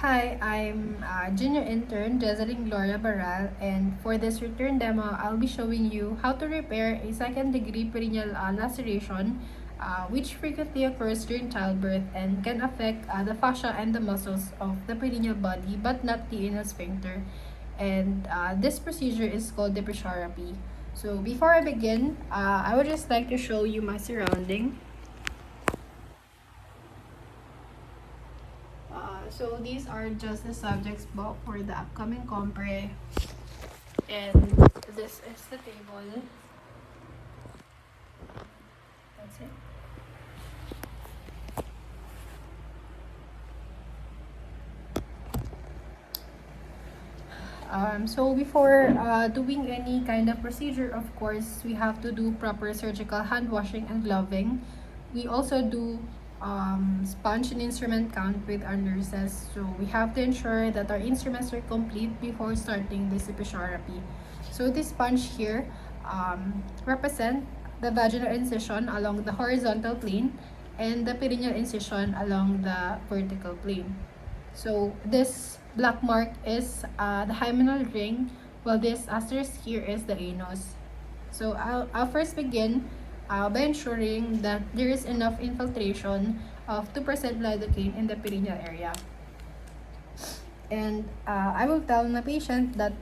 Hi, I'm junior intern Jezeline Gloria Barral, and for this return demo, I'll be showing you how to repair a second degree perineal laceration, which frequently occurs during childbirth and can affect the fascia and the muscles of the perineal body, but not the anal sphincter. And this procedure is called depressurapy. So before I begin, I would just like to show you my surrounding. So these are just the subjects book for the upcoming compre, and this is the table. That's it. So before doing any kind of procedure, of course, we have to do proper surgical hand washing and gloving. We also do sponge and instrument count with our nurses. So we have to ensure that our instruments are complete before starting this episiotomy. So this sponge here represent the vaginal incision along the horizontal plane and the perineal incision along the vertical plane. So this black mark is the hymenal ring, while this asterisk here is the anus. So I'll first begin by ensuring that there is enough infiltration of 2% lidocaine in the perineal area. And I will tell my patient that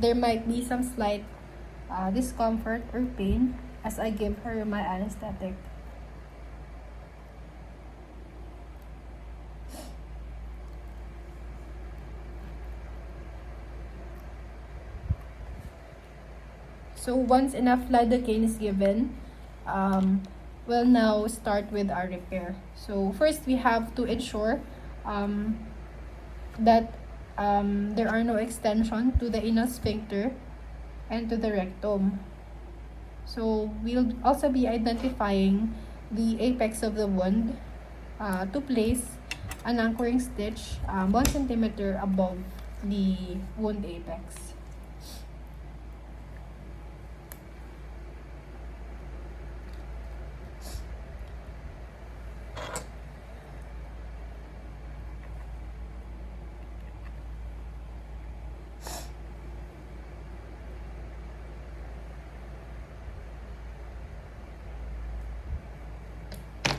there might be some slight discomfort or pain as I give her my anesthetic. So once enough lidocaine is given, we'll now start with our repair. So first we have to ensure that there are no extension to the anal sphincter and to the rectum. So we'll also be identifying the apex of the wound to place an anchoring stitch 1 centimeter above the wound apex.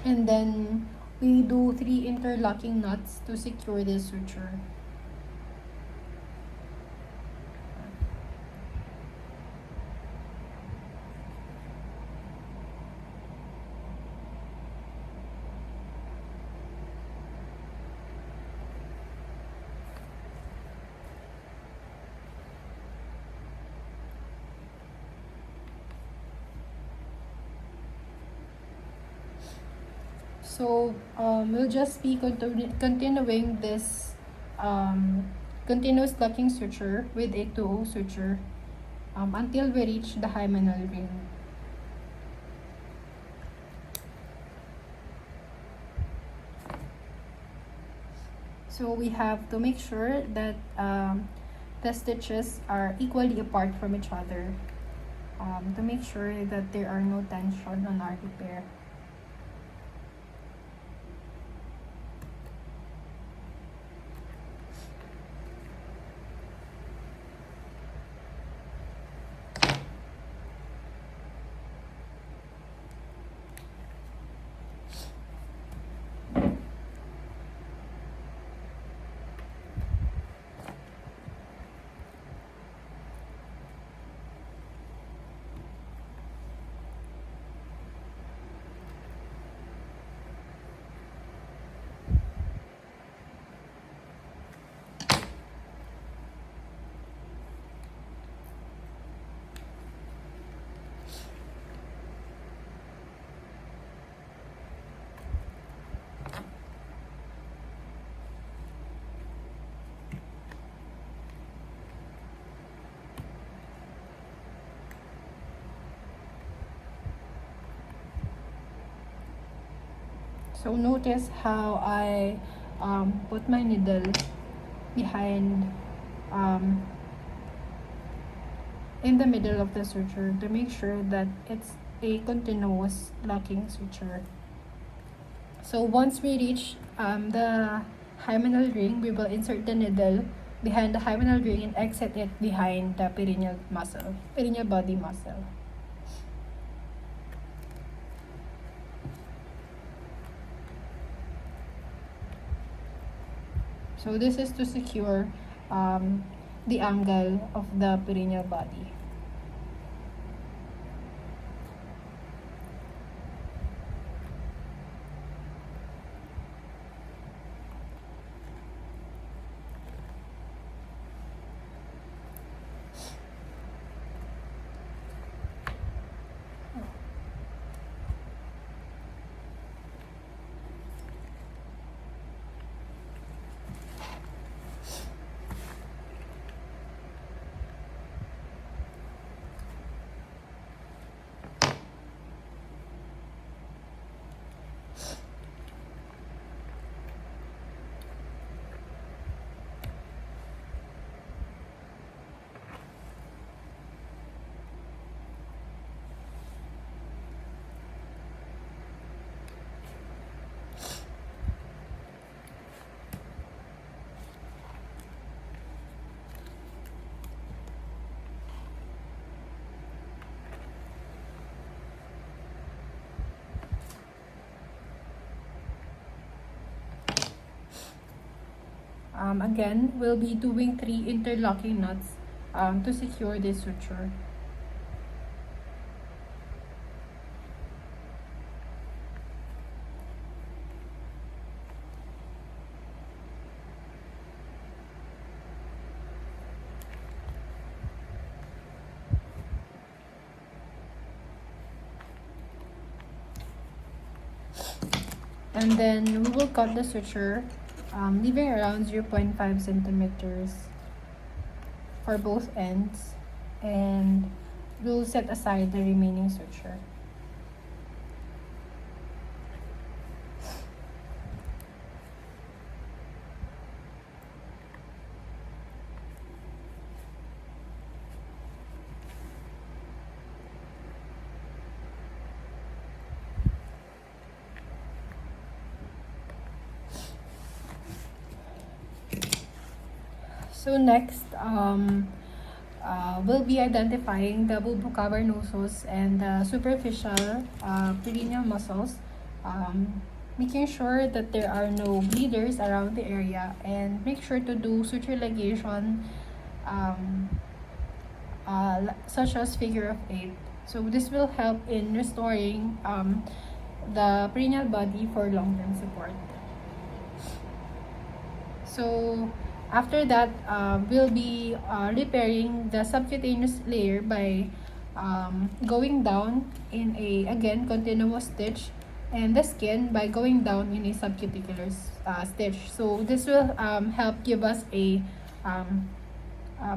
And then we do 3 interlocking knots to secure the suture. So we'll just be continuing this continuous locking suture with a 2O suture until we reach the hymenal ring. So we have to make sure that the stitches are equally apart from each other to make sure that there are no tension on our repair. So notice how I put my needle behind in the middle of the suture to make sure that it's a continuous locking suture. So once we reach the hymenal ring, we will insert the needle behind the hymenal ring and exit it behind the perineal body muscle. So this is to secure the angle of the perineal body. Again, we'll be doing 3 interlocking knots to secure this suture. And then we will cut the suture, leaving around 0.5 centimeters for both ends, and we'll set aside the remaining suture. So next, we'll be identifying the bulbocavernosus and the superficial perineal muscles, making sure that there are no bleeders around the area, and make sure to do suture ligation, such as figure of 8. So this will help in restoring the perineal body for long-term support. So after that, we'll be repairing the subcutaneous layer by going down in a, again, continuous stitch, and the skin by going down in a subcuticular stitch. So this will help give us a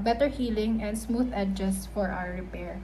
better healing and smooth edges for our repair.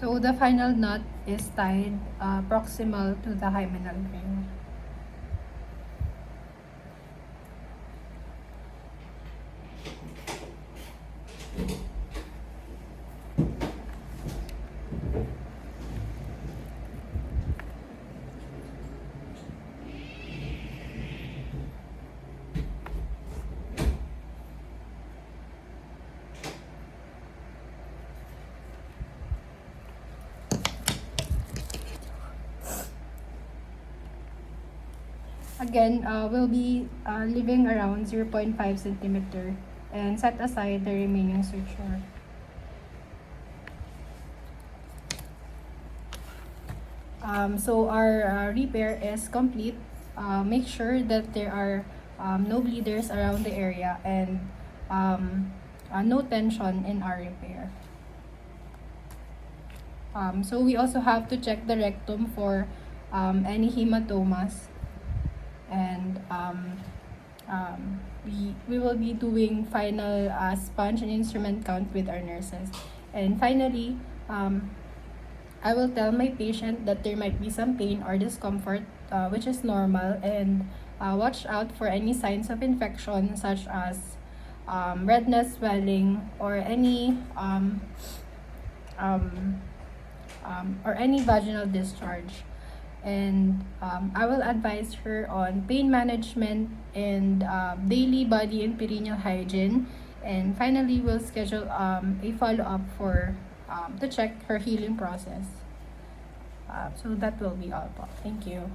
So the final knot is tied proximal to the hymenal ring. Again, we'll be leaving around 0.5 centimeter and set aside the remaining suture. So our repair is complete. Make sure that there are no bleeders around the area and no tension in our repair. So we also have to check the rectum for any hematomas, and we will be doing final sponge and instrument count with our nurses. And finally, I will tell my patient that there might be some pain or discomfort, which is normal, and watch out for any signs of infection such as redness, swelling, or any vaginal discharge. And I will advise her on pain management and daily body and perineal hygiene. And finally, we'll schedule a follow-up for to check her healing process. So that will be all po. Thank you.